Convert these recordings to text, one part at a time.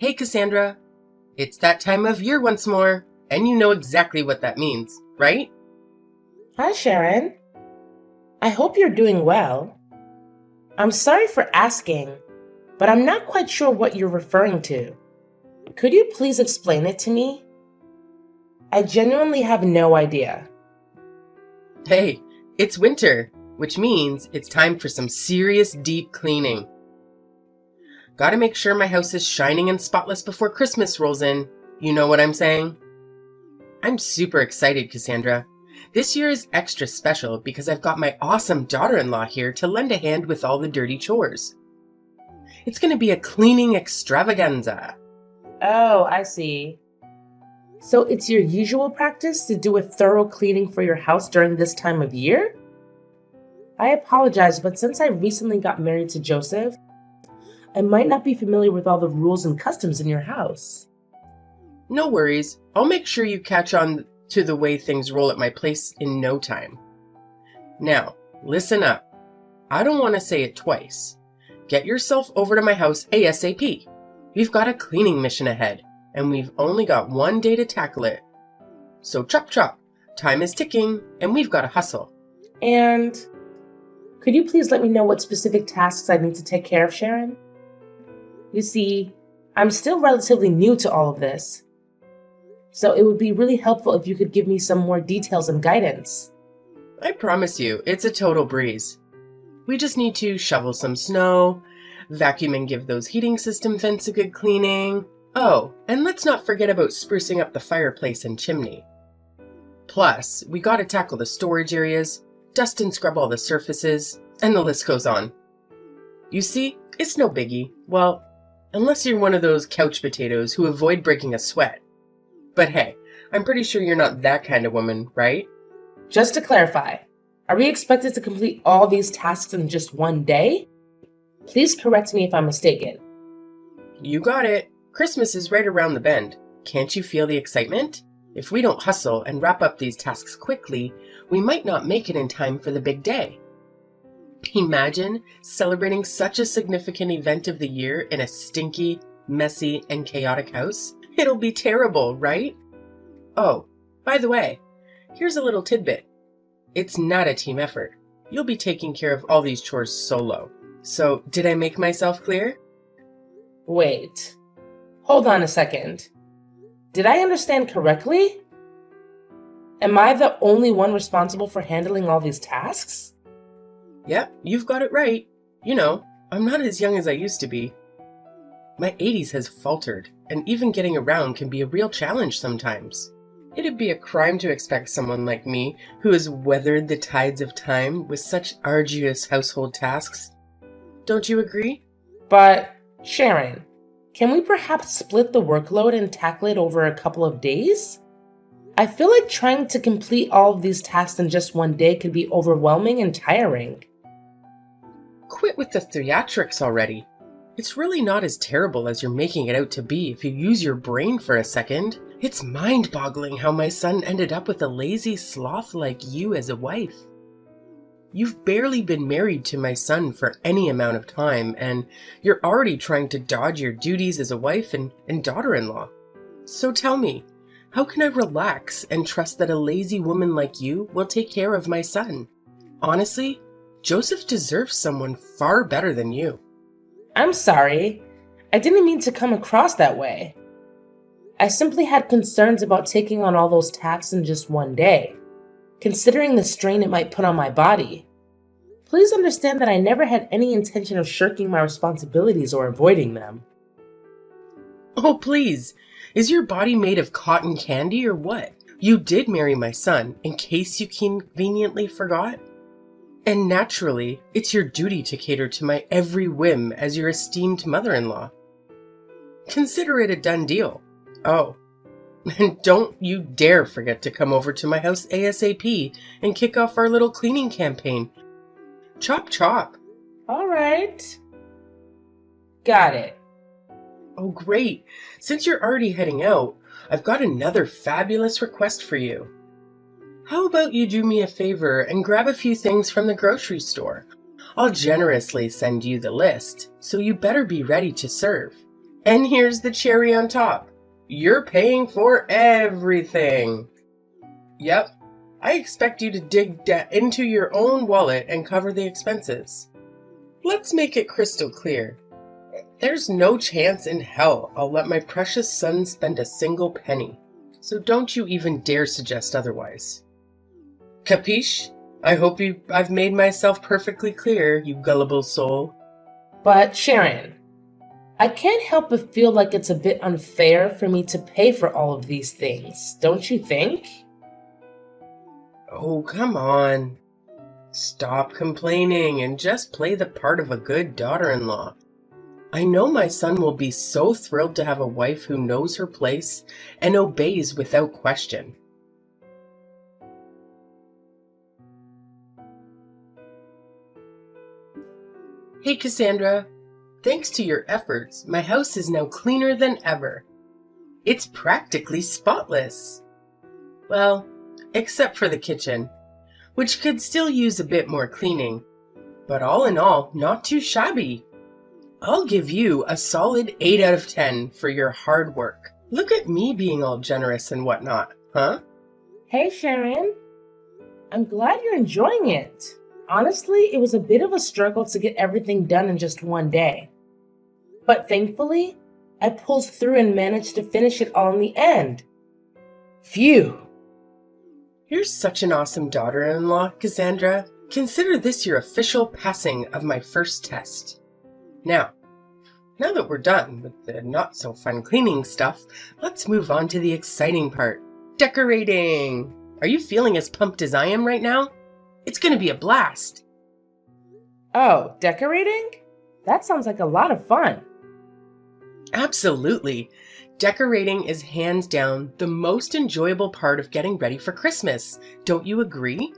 Hey, Cassandra. It's that time of year once more, and you know exactly what that means, right? Hi, Sharon. I hope you're doing well. I'm sorry for asking, but I'm not quite sure what you're referring to. Could you please explain it to me? I genuinely have no idea. Hey, it's winter, which means it's time for some serious deep cleaning. Gotta make sure my house is shining and spotless before Christmas rolls in. You know what I'm saying? I'm super excited, Cassandra. This year is extra special because I've got my awesome daughter-in-law here to lend a hand with all the dirty chores. It's gonna be a cleaning extravaganza. Oh, I see. So it's your usual practice to do a thorough cleaning for your house during this time of year? I apologize, but since I recently got married to Joseph, I might not be familiar with all the rules and customs in your house. No worries, I'll make sure you catch on to the way things roll at my place in no time. Now, listen up. I don't want to say it twice. Get yourself over to my house ASAP. We've got a cleaning mission ahead, and we've only got one day to tackle it. So chop chop, time is ticking, and we've got to hustle. And could you please let me know what specific tasks I need to take care of, Sharon? You see, I'm still relatively new to all of this, so it would be really helpful if you could give me some more details and guidance. I promise you, it's a total breeze. We just need to shovel some snow, vacuum and give those heating system vents a good cleaning. Oh, and let's not forget about sprucing up the fireplace and chimney. Plus, we gotta tackle the storage areas, dust and scrub all the surfaces, and the list goes on. You see, it's no biggie. Well, unless you're one of those couch potatoes who avoid breaking a sweat. But hey, I'm pretty sure you're not that kind of woman, right? Just to clarify, are we expected to complete all these tasks in just one day? Please correct me if I'm mistaken. You got it. Christmas is right around the bend. Can't you feel the excitement? If we don't hustle and wrap up these tasks quickly, we might not make it in time for the big day. Imagine celebrating such a significant event of the year in a stinky, messy, and chaotic house. It'll be terrible, right? Oh, by the way, here's a little tidbit. It's not a team effort. You'll be taking care of all these chores solo. So, did I make myself clear? Wait, hold on a second. Did I understand correctly? Am I the only one responsible for handling all these tasks? Yep, you've got it right. You know, I'm not as young as I used to be. My 80s has faltered, and even getting around can be a real challenge sometimes. It'd be a crime to expect someone like me, who has weathered the tides of time with such arduous household tasks. Don't you agree? But, Sharon, can we perhaps split the workload and tackle it over a couple of days? I feel like trying to complete all of these tasks in just one day could be overwhelming and tiring. Quit with the theatrics already. It's really not as terrible as you're making it out to be if you use your brain for a second. It's mind-boggling how my son ended up with a lazy sloth like you as a wife. You've barely been married to my son for any amount of time, and you're already trying to dodge your duties as a wife and daughter-in-law. So tell me, how can I relax and trust that a lazy woman like you will take care of my son? Honestly, Joseph deserves someone far better than you. I'm sorry. I didn't mean to come across that way. I simply had concerns about taking on all those tasks in just one day, considering the strain it might put on my body. Please understand that I never had any intention of shirking my responsibilities or avoiding them. Oh, please. Is your body made of cotton candy or what? You did marry my son, in case you conveniently forgot. And naturally, it's your duty to cater to my every whim as your esteemed mother-in-law. Consider it a done deal. Oh, and don't you dare forget to come over to my house ASAP and kick off our little cleaning campaign. Chop chop. All right. Got it. Oh, great. Since you're already heading out, I've got another fabulous request for you. How about you do me a favor and grab a few things from the grocery store? I'll generously send you the list, so you better be ready to serve. And here's the cherry on top. You're paying for everything. Yep, I expect you to dig into your own wallet and cover the expenses. Let's make it crystal clear. There's no chance in hell I'll let my precious son spend a single penny. So don't you even dare suggest otherwise. Capiche? I hope I've made myself perfectly clear, you gullible soul. But Sharon, I can't help but feel like it's a bit unfair for me to pay for all of these things, don't you think? Oh, come on. Stop complaining and just play the part of a good daughter-in-law. I know my son will be so thrilled to have a wife who knows her place and obeys without question. Hey Cassandra, thanks to your efforts, my house is now cleaner than ever. It's practically spotless. Well, except for the kitchen, which could still use a bit more cleaning. But all in all, not too shabby. I'll give you a solid 8 out of 10 for your hard work. Look at me being all generous and whatnot, huh? Hey Sharon, I'm glad you're enjoying it. Honestly, it was a bit of a struggle to get everything done in just one day. But thankfully, I pulled through and managed to finish it all in the end. Phew! You're such an awesome daughter-in-law, Cassandra. Consider this your official passing of my first test. Now that we're done with the not-so-fun cleaning stuff, let's move on to the exciting part. Decorating! Are you feeling as pumped as I am right now? It's gonna be a blast! Oh, decorating? That sounds like a lot of fun. Absolutely. Decorating is hands down the most enjoyable part of getting ready for Christmas. Don't you agree?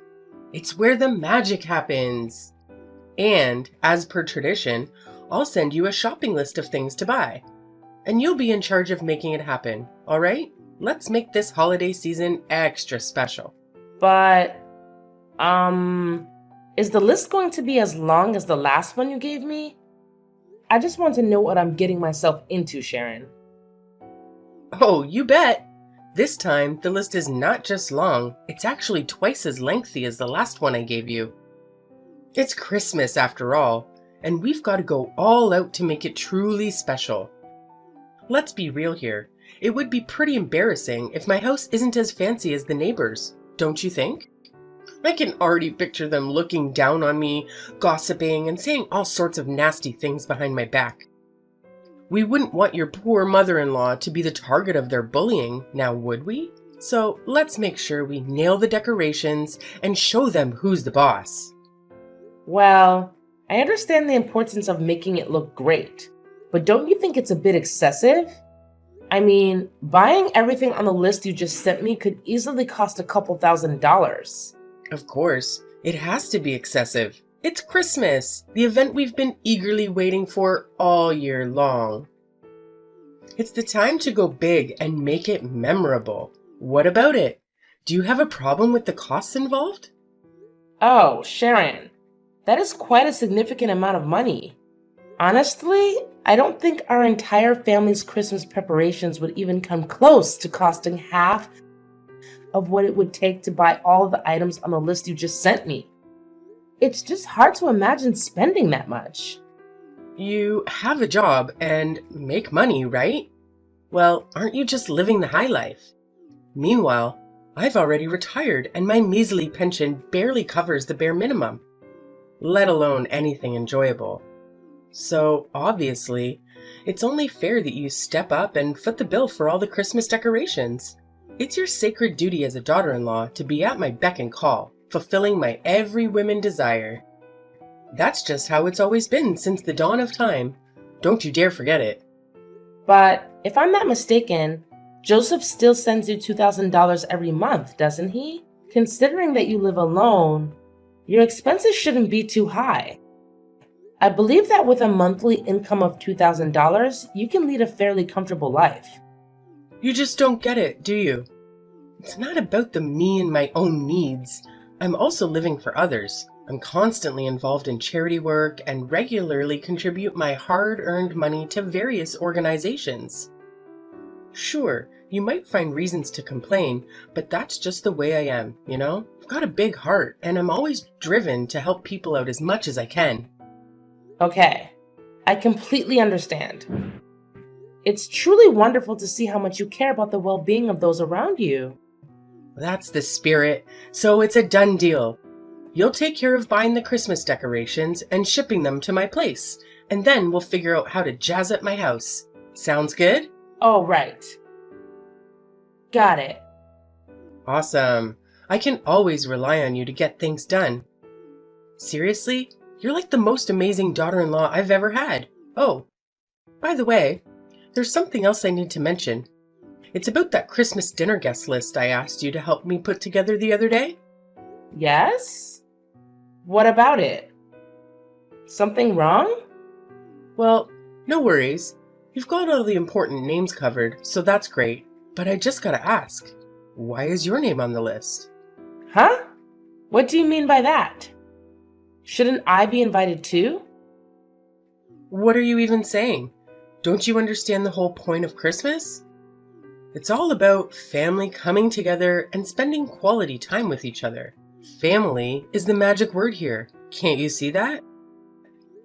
It's where the magic happens. And, as per tradition, I'll send you a shopping list of things to buy. And you'll be in charge of making it happen, alright? Let's make this holiday season extra special. But, is the list going to be as long as the last one you gave me? I just want to know what I'm getting myself into, Sharon. Oh, you bet! This time, the list is not just long, it's actually twice as lengthy as the last one I gave you. It's Christmas after all, and we've got to go all out to make it truly special. Let's be real here. It would be pretty embarrassing if my house isn't as fancy as the neighbors, don't you think? I can already picture them looking down on me, gossiping, and saying all sorts of nasty things behind my back. We wouldn't want your poor mother-in-law to be the target of their bullying, now would we? So let's make sure we nail the decorations and show them who's the boss. Well, I understand the importance of making it look great, but don't you think it's a bit excessive? I mean, buying everything on the list you just sent me could easily cost a couple $1,000s. Of course, it has to be excessive. It's Christmas, the event we've been eagerly waiting for all year long. It's the time to go big and make it memorable. What about it? Do you have a problem with the costs involved? Oh, Sharon, that is quite a significant amount of money. Honestly, I don't think our entire family's Christmas preparations would even come close to costing half of what it would take to buy all of the items on the list you just sent me. It's just hard to imagine spending that much. You have a job and make money, right? Well, aren't you just living the high life? Meanwhile, I've already retired and my measly pension barely covers the bare minimum, let alone anything enjoyable. So, obviously, it's only fair that you step up and foot the bill for all the Christmas decorations. It's your sacred duty as a daughter-in-law to be at my beck and call, fulfilling my every whim and desire. That's just how it's always been since the dawn of time. Don't you dare forget it. But if I'm not mistaken, Joseph still sends you $2,000 every month, doesn't he? Considering that you live alone, your expenses shouldn't be too high. I believe that with a monthly income of $2,000, you can lead a fairly comfortable life. You just don't get it, do you? It's not about the me and my own needs. I'm also living for others. I'm constantly involved in charity work and regularly contribute my hard-earned money to various organizations. Sure, you might find reasons to complain, but that's just the way I am, you know? I've got a big heart, and I'm always driven to help people out as much as I can. Okay, I completely understand. It's truly wonderful to see how much you care about the well-being of those around you. That's the spirit, so it's a done deal. You'll take care of buying the Christmas decorations and shipping them to my place, and then we'll figure out how to jazz up my house. Sounds good? Oh, right. Got it. Awesome. I can always rely on you to get things done. Seriously, you're like the most amazing daughter-in-law I've ever had. Oh, by the way, there's something else I need to mention. It's about that Christmas dinner guest list I asked you to help me put together the other day. Yes? What about it? Something wrong? Well, no worries. You've got all the important names covered, so that's great. But I just gotta ask, why is your name on the list? Huh? What do you mean by that? Shouldn't I be invited too? What are you even saying? Don't you understand the whole point of Christmas? It's all about family coming together and spending quality time with each other. Family is the magic word here. Can't you see that?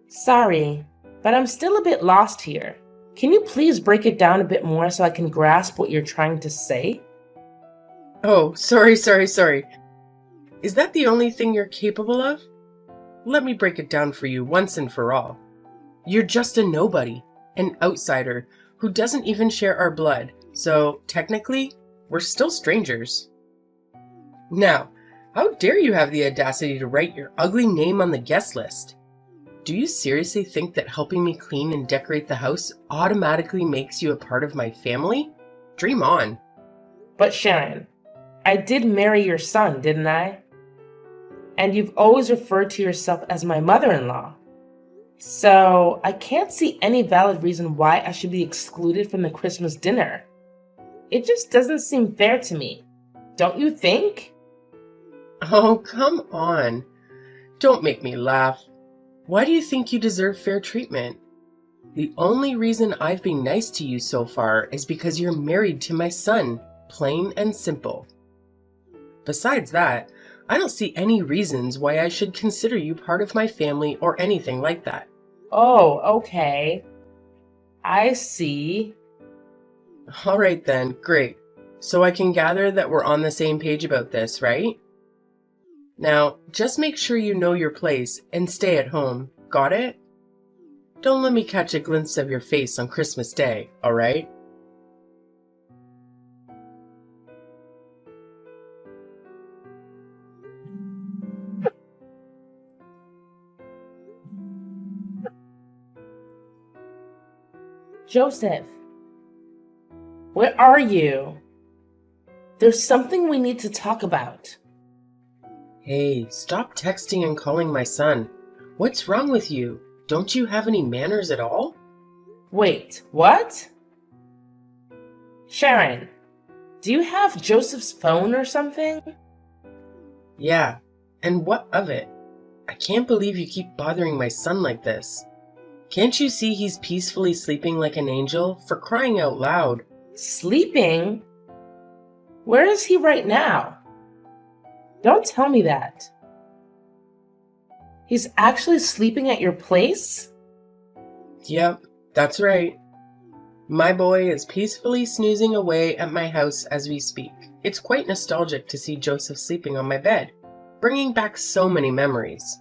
Sorry, but I'm still a bit lost here. Can you please break it down a bit more so I can grasp what you're trying to say? Oh, sorry. Is that the only thing you're capable of? Let me break it down for you once and for all. You're just a nobody, an outsider who doesn't even share our blood, so technically, we're still strangers. Now, how dare you have the audacity to write your ugly name on the guest list? Do you seriously think that helping me clean and decorate the house automatically makes you a part of my family? Dream on. But Sharon, I did marry your son, didn't I? And you've always referred to yourself as my mother-in-law. So I can't see any valid reason why I should be excluded from the Christmas dinner. It just doesn't seem fair to me. Don't you think? Oh, come on. Don't make me laugh. Why do you think you deserve fair treatment? The only reason I've been nice to you so far is because you're married to my son, plain and simple. Besides that, I don't see any reasons why I should consider you part of my family or anything like that. Oh, okay. I see. All right then, great. So I can gather that we're on the same page about this, right? Now, just make sure you know your place and stay at home. Got it? Don't let me catch a glimpse of your face on Christmas Day, all right? Joseph, where are you? There's something we need to talk about. Hey, stop texting and calling my son. What's wrong with you? Don't you have any manners at all? Wait, what? Sharon, do you have Joseph's phone or something? Yeah, and what of it? I can't believe you keep bothering my son like this. Can't you see he's peacefully sleeping like an angel? For crying out loud. Sleeping? Where is he right now? Don't tell me that. He's actually sleeping at your place? Yep, that's right. My boy is peacefully snoozing away at my house as we speak. It's quite nostalgic to see Joseph sleeping on my bed, bringing back so many memories.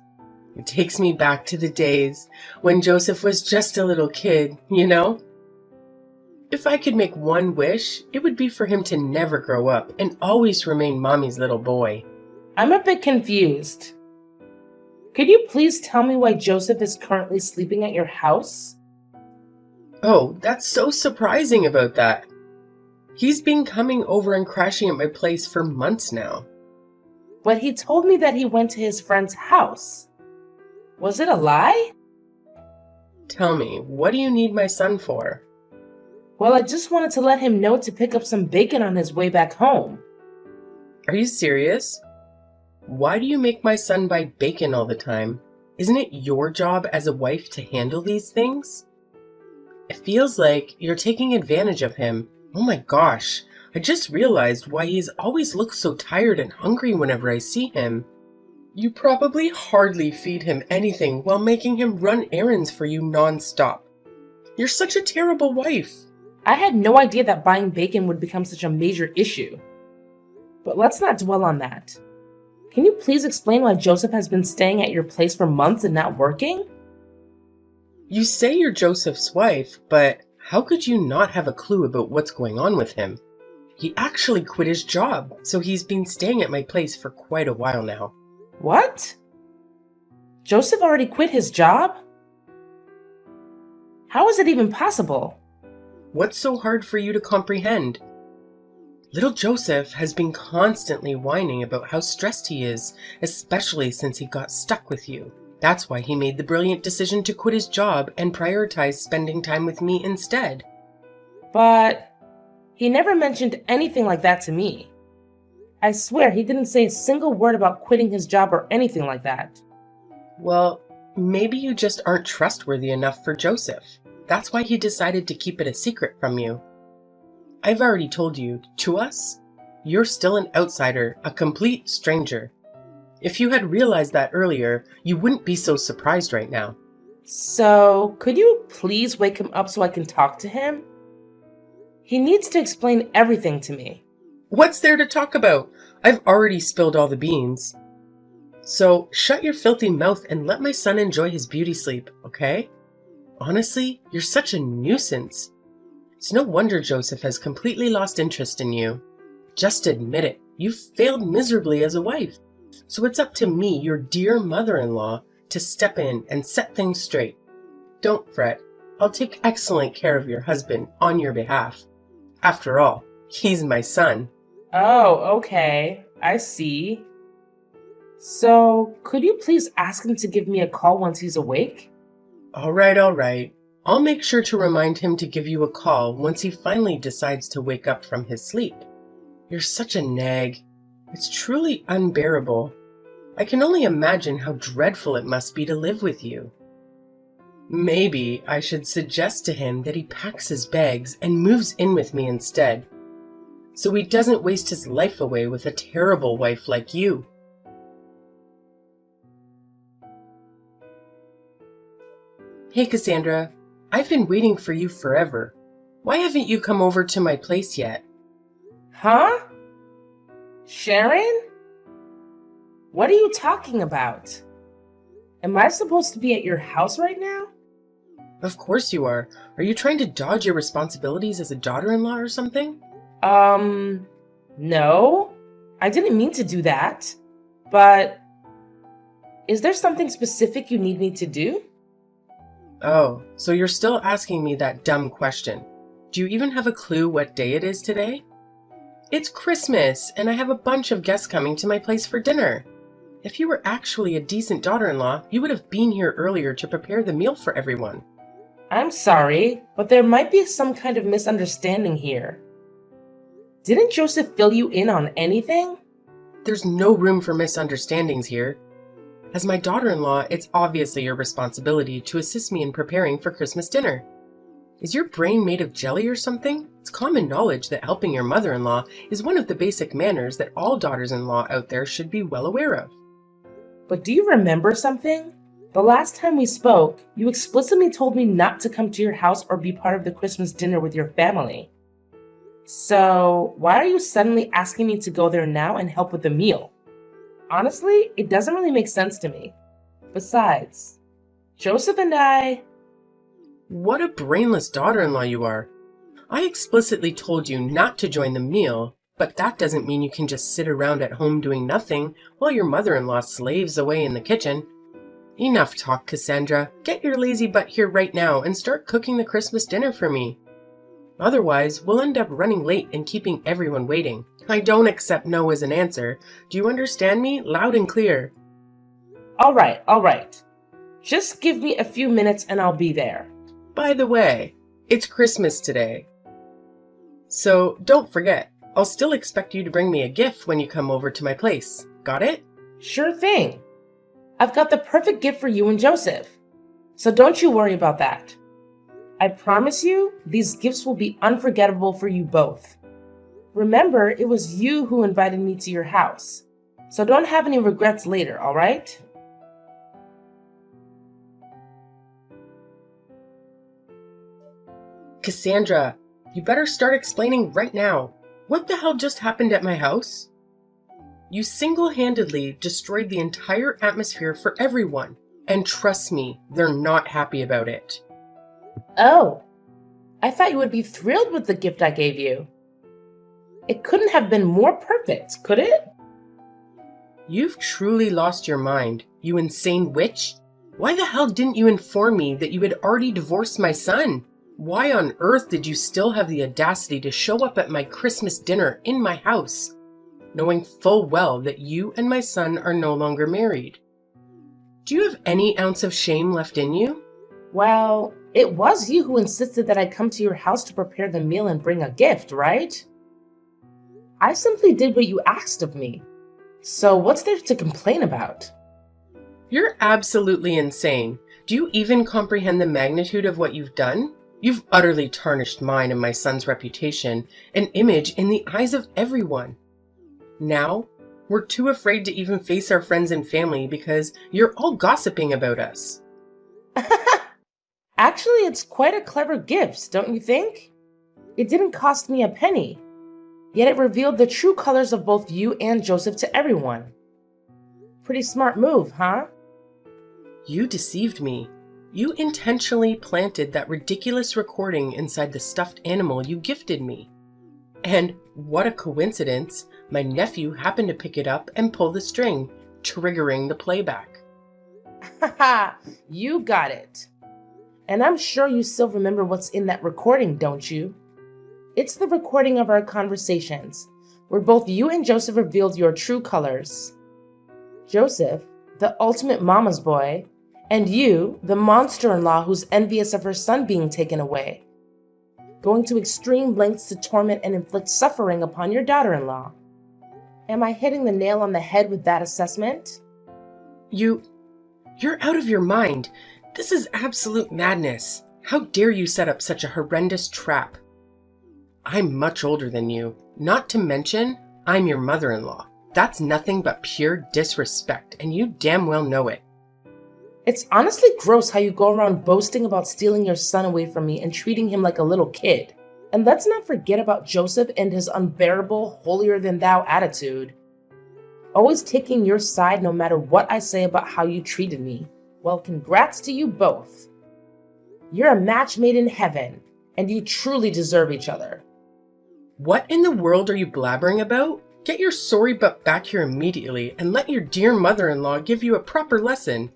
It takes me back to the days when Joseph was just a little kid, you know? If I could make one wish, it would be for him to never grow up and always remain Mommy's little boy. I'm a bit confused. Could you please tell me why Joseph is currently sleeping at your house? Oh, that's so surprising about that. He's been coming over and crashing at my place for months now. But he told me that he went to his friend's house. Was it a lie? Tell me, what do you need my son for? Well, I just wanted to let him know to pick up some bacon on his way back home. Are you serious? Why do you make my son buy bacon all the time? Isn't it your job as a wife to handle these things? It feels like you're taking advantage of him. Oh my gosh, I just realized why he's always looks so tired and hungry whenever I see him. You probably hardly feed him anything while making him run errands for you non-stop. You're such a terrible wife. I had no idea that buying bacon would become such a major issue. But let's not dwell on that. Can you please explain why Joseph has been staying at your place for months and not working? You say you're Joseph's wife, but how could you not have a clue about what's going on with him? He actually quit his job, so he's been staying at my place for quite a while now. What? Joseph already quit his job? How is it even possible? What's so hard for you to comprehend? Little Joseph has been constantly whining about how stressed he is, especially since he got stuck with you. That's why he made the brilliant decision to quit his job and prioritize spending time with me instead. But he never mentioned anything like that to me. I swear he didn't say a single word about quitting his job or anything like that. Well, maybe you just aren't trustworthy enough for Joseph. That's why he decided to keep it a secret from you. I've already told you, to us, you're still an outsider, a complete stranger. If you had realized that earlier, you wouldn't be so surprised right now. So, could you please wake him up so I can talk to him? He needs to explain everything to me. What's there to talk about? I've already spilled all the beans. So, shut your filthy mouth and let my son enjoy his beauty sleep, okay? Honestly, you're such a nuisance. It's no wonder Joseph has completely lost interest in you. Just admit it, you've failed miserably as a wife. So it's up to me, your dear mother-in-law, to step in and set things straight. Don't fret. I'll take excellent care of your husband on your behalf. After all, he's my son. Oh, okay. I see. So, could you please ask him to give me a call once he's awake? All right. I'll make sure to remind him to give you a call once he finally decides to wake up from his sleep. You're such a nag. It's truly unbearable. I can only imagine how dreadful it must be to live with you. Maybe I should suggest to him that he packs his bags and moves in with me instead, so he doesn't waste his life away with a terrible wife like you. Hey Cassandra, I've been waiting for you forever. Why haven't you come over to my place yet? Huh? Sharon? What are you talking about? Am I supposed to be at your house right now? Of course you are. Are you trying to dodge your responsibilities as a daughter-in-law or something? No. I didn't mean to do that. But is there something specific you need me to do? Oh, so you're still asking me that dumb question. Do you even have a clue what day it is today? It's Christmas, and I have a bunch of guests coming to my place for dinner. If you were actually a decent daughter-in-law, you would have been here earlier to prepare the meal for everyone. I'm sorry, but there might be some kind of misunderstanding here. Didn't Joseph fill you in on anything? There's no room for misunderstandings here. As my daughter-in-law, it's obviously your responsibility to assist me in preparing for Christmas dinner. Is your brain made of jelly or something? It's common knowledge that helping your mother-in-law is one of the basic manners that all daughters-in-law out there should be well aware of. But do you remember something? The last time we spoke, you explicitly told me not to come to your house or be part of the Christmas dinner with your family. So, why are you suddenly asking me to go there now and help with the meal? Honestly, it doesn't really make sense to me. Besides, Joseph and I... What a brainless daughter-in-law you are. I explicitly told you not to join the meal, but that doesn't mean you can just sit around at home doing nothing while your mother-in-law slaves away in the kitchen. Enough talk, Cassandra. Get your lazy butt here right now and start cooking the Christmas dinner for me. Otherwise, we'll end up running late and keeping everyone waiting. I don't accept no as an answer. Do you understand me? Loud and clear. All right. Just give me a few minutes and I'll be there. By the way, it's Christmas today. So don't forget, I'll still expect you to bring me a gift when you come over to my place. Got it? Sure thing. I've got the perfect gift for you and Joseph. So don't you worry about that. I promise you, these gifts will be unforgettable for you both. Remember, it was you who invited me to your house. So don't have any regrets later, all right? Cassandra, you better start explaining right now. What the hell just happened at my house? You single-handedly destroyed the entire atmosphere for everyone. And trust me, they're not happy about it. Oh, I thought you would be thrilled with the gift I gave you. It couldn't have been more perfect, could it? You've truly lost your mind, you insane witch. Why the hell didn't you inform me that you had already divorced my son? Why on earth did you still have the audacity to show up at my Christmas dinner in my house, knowing full well that you and my son are no longer married? Do you have any ounce of shame left in you? Well, it was you who insisted that I come to your house to prepare the meal and bring a gift, right? I simply did what you asked of me. So what's there to complain about? You're absolutely insane. Do you even comprehend the magnitude of what you've done? You've utterly tarnished mine and my son's reputation and image in the eyes of everyone. Now, we're too afraid to even face our friends and family because you're all gossiping about us. Actually, it's quite a clever gift, don't you think? It didn't cost me a penny, yet it revealed the true colors of both you and Joseph to everyone. Pretty smart move, huh? You deceived me. You intentionally planted that ridiculous recording inside the stuffed animal you gifted me. And what a coincidence, my nephew happened to pick it up and pull the string, triggering the playback. Haha, you got it. And I'm sure you still remember what's in that recording, don't you? It's the recording of our conversations, where both you and Joseph revealed your true colors. Joseph, the ultimate mama's boy, and you, the monster-in-law who's envious of her son being taken away, going to extreme lengths to torment and inflict suffering upon your daughter-in-law. Am I hitting the nail on the head with that assessment? You're out of your mind. This is absolute madness. How dare you set up such a horrendous trap? I'm much older than you. Not to mention, I'm your mother-in-law. That's nothing but pure disrespect, and you damn well know it. It's honestly gross how you go around boasting about stealing your son away from me and treating him like a little kid. And let's not forget about Joseph and his unbearable, holier-than-thou attitude. Always taking your side no matter what I say about how you treated me. Well, congrats to you both. You're a match made in heaven, and you truly deserve each other. What in the world are you blabbering about? Get your sorry butt back here immediately and let your dear mother-in-law give you a proper lesson.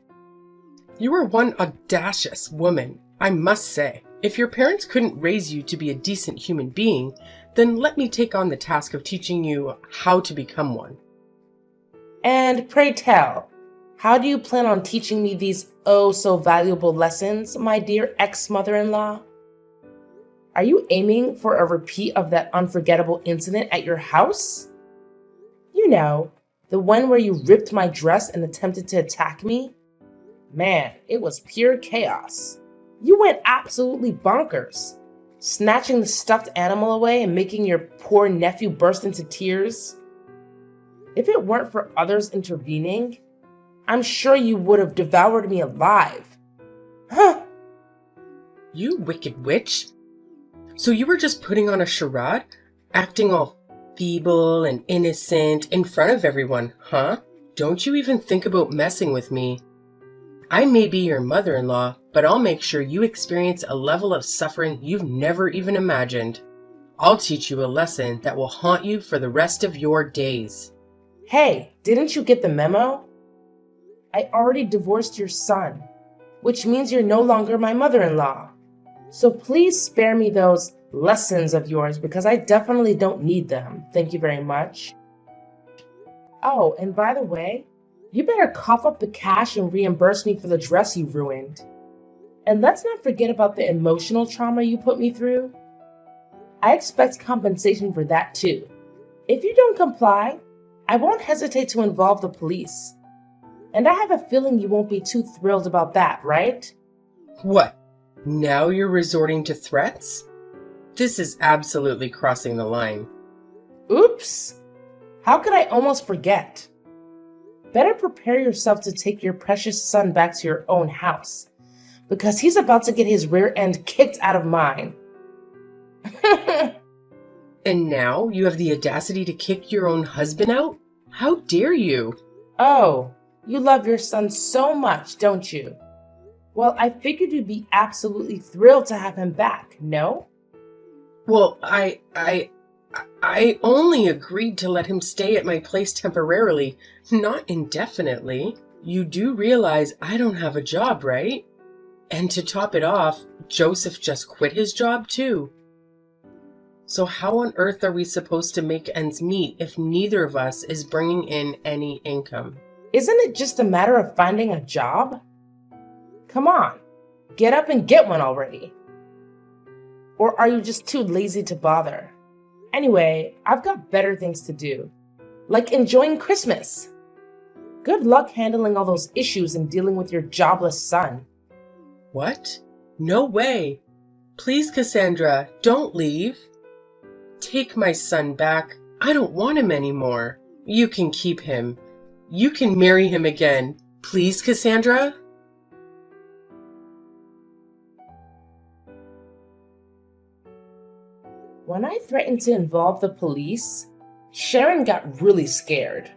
You are one audacious woman, I must say. If your parents couldn't raise you to be a decent human being, then let me take on the task of teaching you how to become one. And pray tell, how do you plan on teaching me these oh-so-valuable lessons, my dear ex-mother-in-law? Are you aiming for a repeat of that unforgettable incident at your house? You know, the one where you ripped my dress and attempted to attack me? Man, it was pure chaos. You went absolutely bonkers, snatching the stuffed animal away and making your poor nephew burst into tears. If it weren't for others intervening, I'm sure you would have devoured me alive. Huh? You wicked witch. So you were just putting on a charade, acting all feeble and innocent in front of everyone, huh? Don't you even think about messing with me. I may be your mother-in-law, but I'll make sure you experience a level of suffering you've never even imagined. I'll teach you a lesson that will haunt you for the rest of your days. Hey, didn't you get the memo? I already divorced your son, which means you're no longer my mother-in-law. So please spare me those lessons of yours because I definitely don't need them. Thank you very much. Oh, and by the way, you better cough up the cash and reimburse me for the dress you ruined. And let's not forget about the emotional trauma you put me through. I expect compensation for that too. If you don't comply, I won't hesitate to involve the police. And I have a feeling you won't be too thrilled about that, right? What? Now you're resorting to threats? This is absolutely crossing the line. Oops! How could I almost forget? Better prepare yourself to take your precious son back to your own house, because he's about to get his rear end kicked out of mine. And now you have the audacity to kick your own husband out? How dare you? Oh, you love your son so much, don't you? Well, I figured you'd be absolutely thrilled to have him back, no? Well, I only agreed to let him stay at my place temporarily, not indefinitely. You do realize I don't have a job, right? And to top it off, Joseph just quit his job too. So how on earth are we supposed to make ends meet if neither of us is bringing in any income? Isn't it just a matter of finding a job? Come on, get up and get one already. Or are you just too lazy to bother? Anyway, I've got better things to do, like enjoying Christmas. Good luck handling all those issues and dealing with your jobless son. What? No way. Please, Cassandra, don't leave. Take my son back. I don't want him anymore. You can keep him. You can marry him again. Please, Cassandra? When I threatened to involve the police, Sharon got really scared.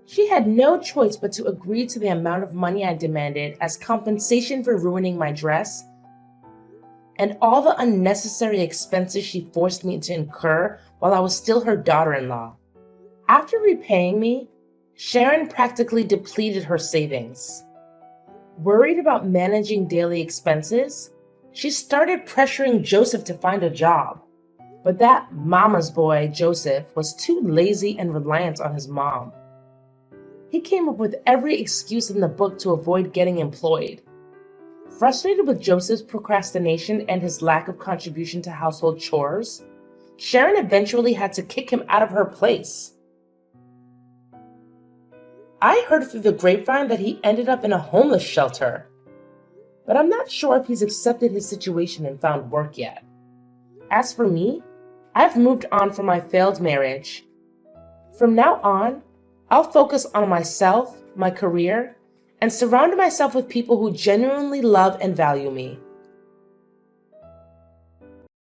She had no choice but to agree to the amount of money I demanded as compensation for ruining my dress and all the unnecessary expenses she forced me to incur while I was still her daughter-in-law. After repaying me, Sharon practically depleted her savings. Worried about managing daily expenses, she started pressuring Joseph to find a job. But that mama's boy, Joseph, was too lazy and reliant on his mom. He came up with every excuse in the book to avoid getting employed. Frustrated with Joseph's procrastination and his lack of contribution to household chores, Sharon eventually had to kick him out of her place. I heard through the grapevine that he ended up in a homeless shelter, but I'm not sure if he's accepted his situation and found work yet. As for me, I've moved on from my failed marriage. From now on, I'll focus on myself, my career, and surround myself with people who genuinely love and value me.